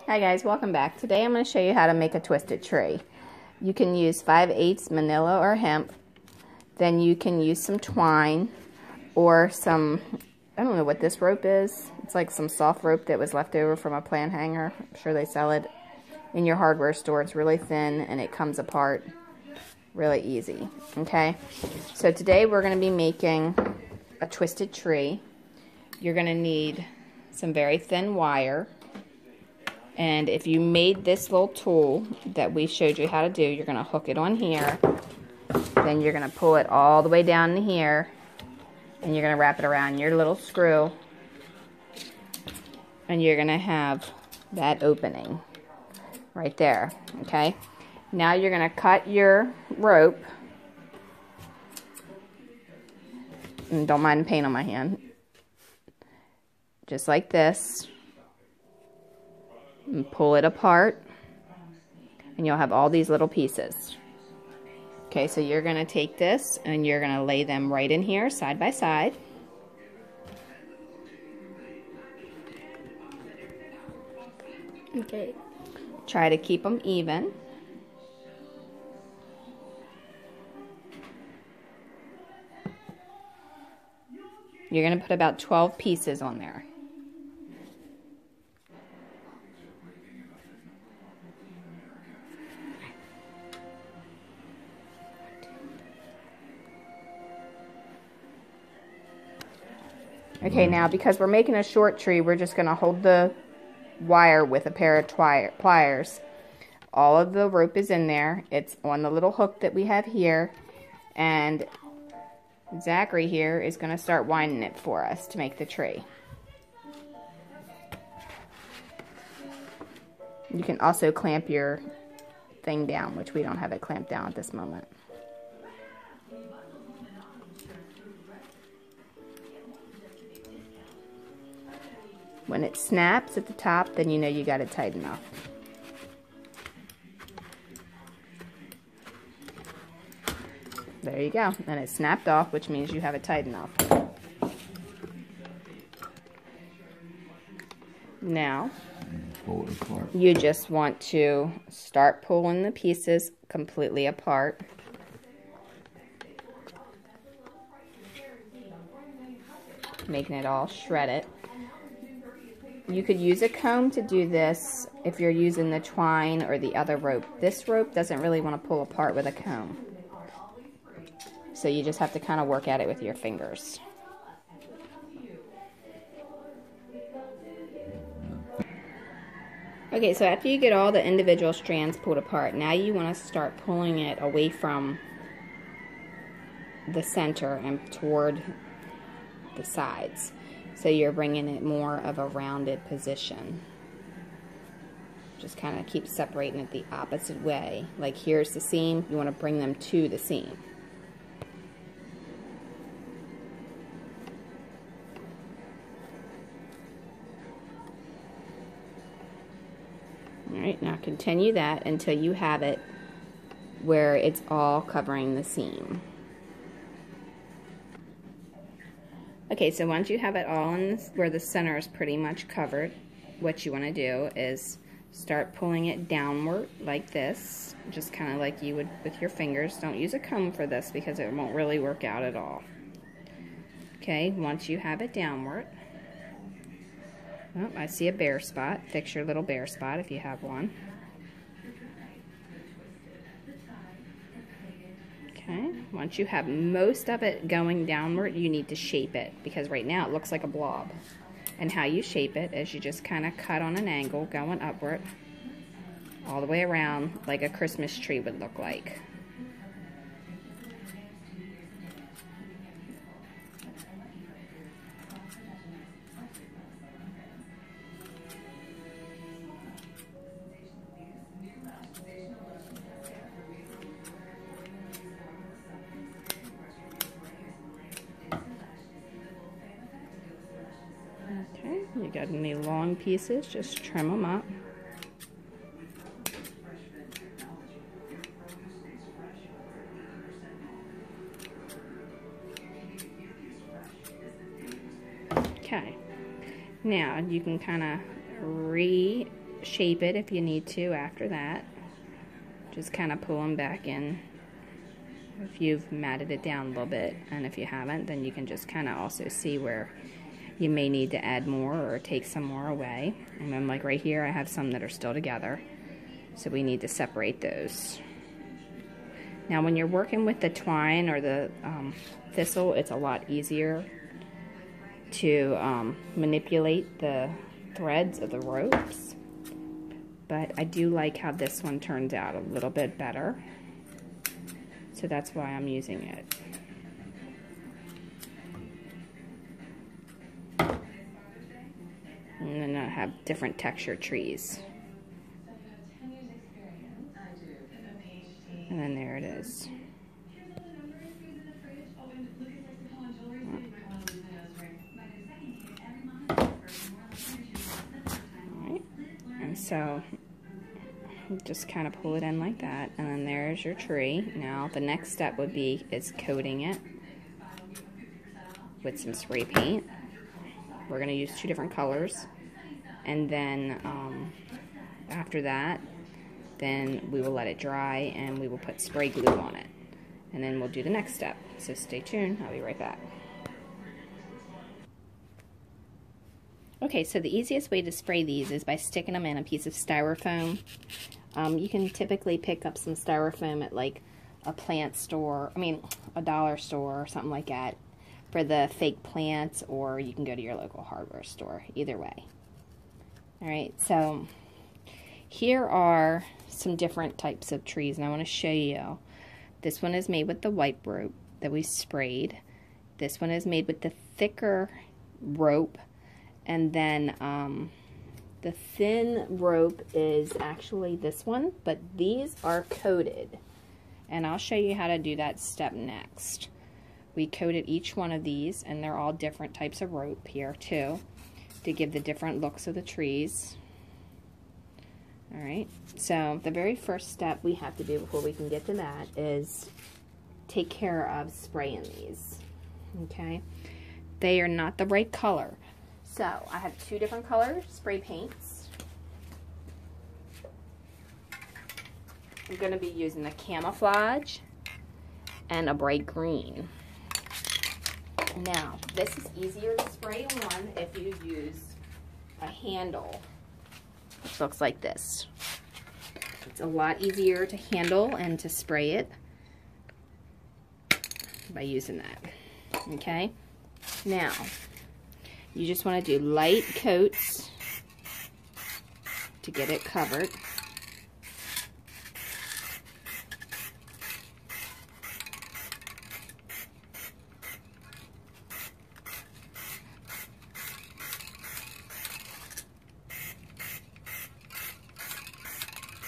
Hi guys, welcome back. Today I'm going to show you how to make a twisted tree. You can use 5/8 manila or hemp. Then you can use some twine or some, I don't know what this rope is. It's like some soft rope that was left over from a plant hanger. I'm sure they sell it in your hardware store. It's really thin and it comes apart really easy. Okay, so today we're going to be making a twisted tree. You're going to need some very thin wire. And if you made this little tool that we showed you how to do, you're going to hook it on here. Then you're going to pull it all the way down to here. And you're going to wrap it around your little screw. And you're going to have that opening right there. Okay? Now you're going to cut your rope. And don't mind the paint on my hand. Just like this. And pull it apart, and you'll have all these little pieces. Okay, so you're going to take this and you're going to lay them right in here side by side. Okay. Try to keep them even. You're going to put about 12 pieces on there. Okay, now because we're making a short tree, we're just going to hold the wire with a pair of pliers. All of the rope is in there. It's on the little hook that we have here. And Zachary here is going to start winding it for us to make the tree. You can also clamp your thing down, which we don't have it clamped down at this moment. When it snaps at the top, then you know you got it tight enough. There you go. And it snapped off, which means you have it tight enough. Now, pull it apart. You just want to start pulling the pieces completely apart. Making it all shredded. You could use a comb to do this if you're using the twine or the other rope. This rope doesn't really want to pull apart with a comb. So you just have to kind of work at it with your fingers. Okay, so after you get all the individual strands pulled apart, now you want to start pulling it away from the center and toward the sides. So you're bringing it more of a rounded position. Just kind of keep separating it the opposite way. Like here's the seam, you want to bring them to the seam. Alright, now continue that until you have it where it's all covering the seam. Okay, so once you have it all in this, where the center is pretty much covered, what you want to do is start pulling it downward like this, just kind of like you would with your fingers. Don't use a comb for this because it won't really work out at all. Okay, once you have it downward, oh, I see a bare spot. Fix your little bare spot if you have one. Okay, once you have most of it going downward, you need to shape it because right now it looks like a blob. And how you shape it is you just kind of cut on an angle going upward all the way around like a Christmas tree would look like. Okay, you got any long pieces, just trim them up. Okay, now you can kind of shape it if you need to after that. Just kind of pull them back in if you've matted it down a little bit, and if you haven't, then you can just kind of also see where you may need to add more or take some more away. And then like right here, I have some that are still together, so we need to separate those. Now when you're working with the twine or the thistle, it's a lot easier to manipulate the threads of the ropes, but I do like how this one turns out a little bit better, so that's why I'm using it. And then I have different texture trees. And then there it is. Alright, and so just kind of pull it in like that, and then there's your tree. Now the next step would be coating it with some spray paint. We're going to use 2 different colors, and then after that, then we will let it dry and we will put spray glue on it, and then we'll do the next step. So stay tuned, I'll be right back. Okay, so the easiest way to spray these is by sticking them in a piece of styrofoam. You can typically pick up some styrofoam at like a plant store, a dollar store or something like that for the fake plants, or you can go to your local hardware store, either way. Alright, so here are some different types of trees, and I want to show you. This one is made with the white rope that we sprayed. This one is made with the thicker rope, and then the thin rope is actually this one, but these are coated, and I'll show you how to do that step next. We coated each one of these, and they're all different types of rope here too, to give the different looks of the trees. Alright, so the very first step we have to do before we can get to that is take care of spraying these. Okay, they are not the right color. So I have 2 different color spray paints. I'm going to be using the camouflage and a bright green. Now, this is easier to spray on if you use a handle, which looks like this. It's a lot easier to handle and to spray it by using that. Okay? Now, you just want to do light coats to get it covered.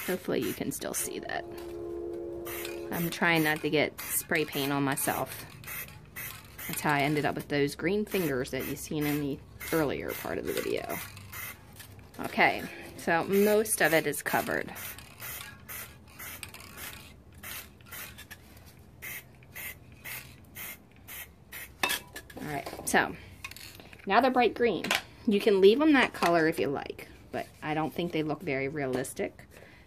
Hopefully you can still see that. I'm trying not to get spray paint on myself. That's how I ended up with those green fingers that you seen in the earlier part of the video. Okay, so most of it is covered. Alright, so now they're bright green. You can leave them that color if you like, but I don't think they look very realistic.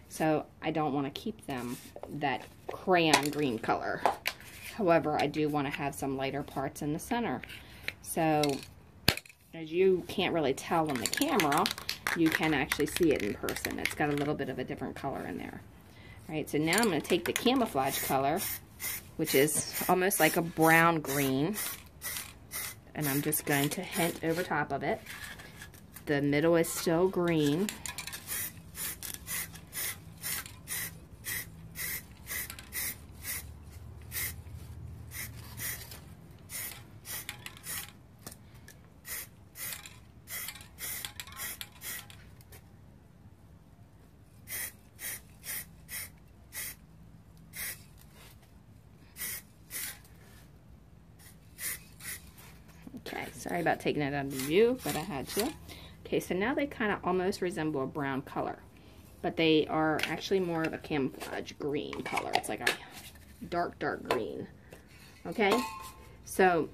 So I don't want to keep them that crayon green color. However, I do want to have some lighter parts in the center. So as you can't really tell on the camera, you can actually see it in person. It's got a little bit of a different color in there. All right, so now I'm going to take the camouflage color, which is almost like a brown green, and I'm just going to hint over top of it. The middle is still green. Okay, sorry about taking it out of view, but I had to. Okay, so now they kind of almost resemble a brown color, but they are actually more of a camouflage green color. It's like a dark, dark green. Okay, so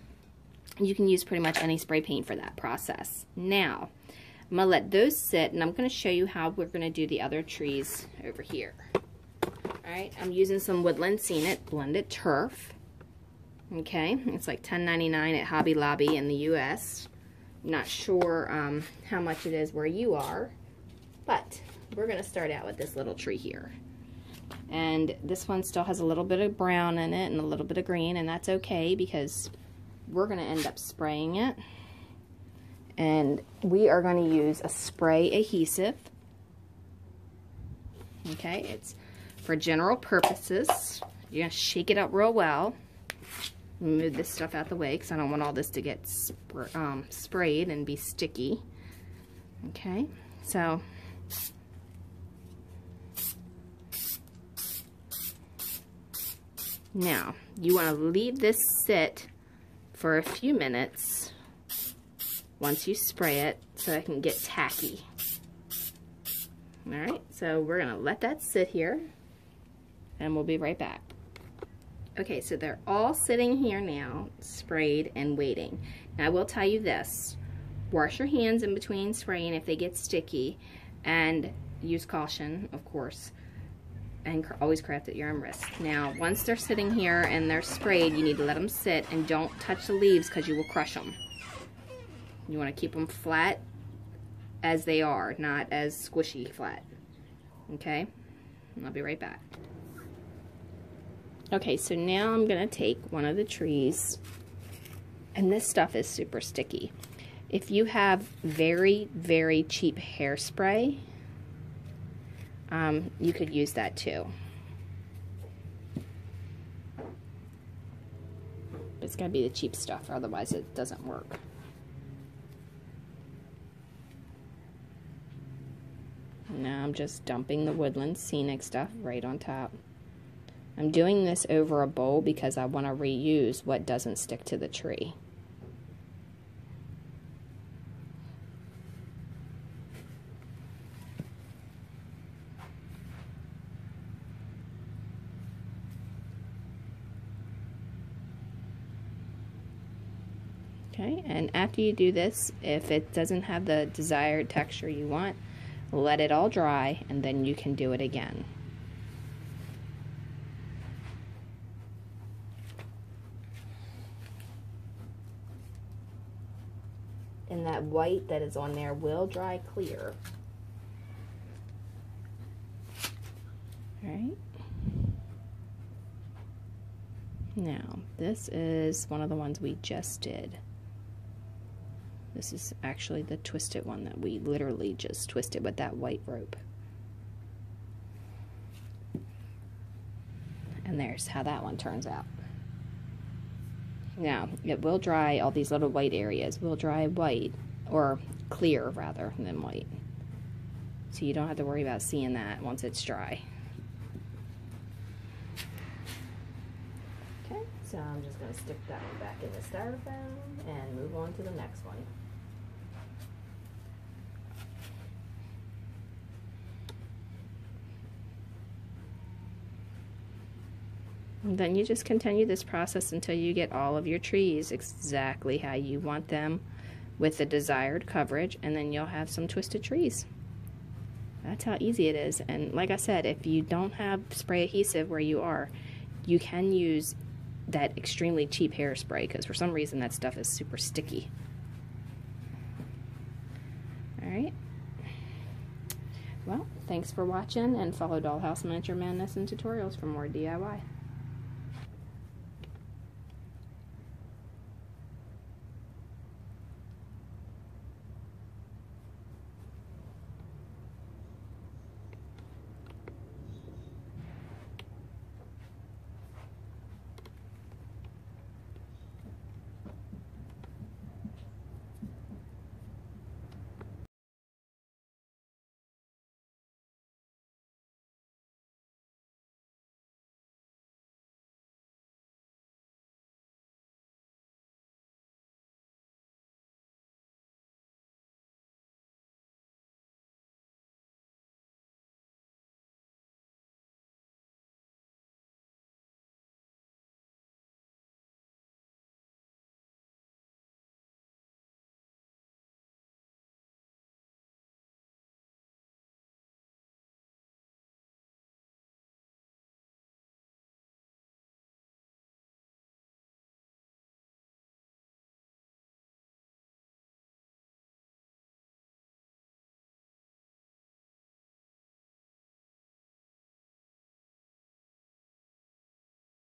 you can use pretty much any spray paint for that process. Now, I'm going to let those sit, and I'm going to show you how we're going to do the other trees over here. Alright, I'm using some Woodland Scenic Blended Turf. Okay, it's like $10.99 at Hobby Lobby in the U.S. Not sure how much it is where you are, but we're going to start out with this little tree here. And this one still has a little bit of brown in it and a little bit of green, and that's okay because we're going to end up spraying it. And we are going to use a spray adhesive. Okay, it's for general purposes. You're going to shake it up real well. Move this stuff out the way because I don't want all this to get sprayed and be sticky. Okay, so now you want to leave this sit for a few minutes once you spray it so it can get tacky. Alright, so we're going to let that sit here and we'll be right back. Okay, so they're all sitting here now, sprayed and waiting. Now I will tell you this, wash your hands in between spraying if they get sticky, and use caution, of course, and always craft at your own risk. Now, once they're sitting here and they're sprayed, you need to let them sit and don't touch the leaves because you will crush them. You want to keep them flat as they are, not as squishy flat. Okay? And I'll be right back. Okay, so now I'm going to take one of the trees, and this stuff is super sticky. If you have very, very cheap hairspray, you could use that too. It's going to be the cheap stuff, otherwise it doesn't work. Now I'm just dumping the Woodland Scenic stuff right on top. I'm doing this over a bowl because I want to reuse what doesn't stick to the tree. Okay, and after you do this, if it doesn't have the desired texture you want, let it all dry and then you can do it again. And that white that is on there will dry clear. Alright. Now, this is one of the ones we just did. This is actually the twisted one that we literally just twisted with that white rope. And there's how that one turns out. Now, it will dry, all these little white areas will dry white, or clear rather than white. So you don't have to worry about seeing that once it's dry. Okay, so I'm just going to stick that one back in the styrofoam and move on to the next one. And then you just continue this process until you get all of your trees exactly how you want them with the desired coverage, and then you'll have some twisted trees. That's how easy it is. And like I said, if you don't have spray adhesive where you are, you can use that extremely cheap hairspray because for some reason that stuff is super sticky. Alright. Well, thanks for watching, and follow Dollhouse Miniature Madness and tutorials for more DIY.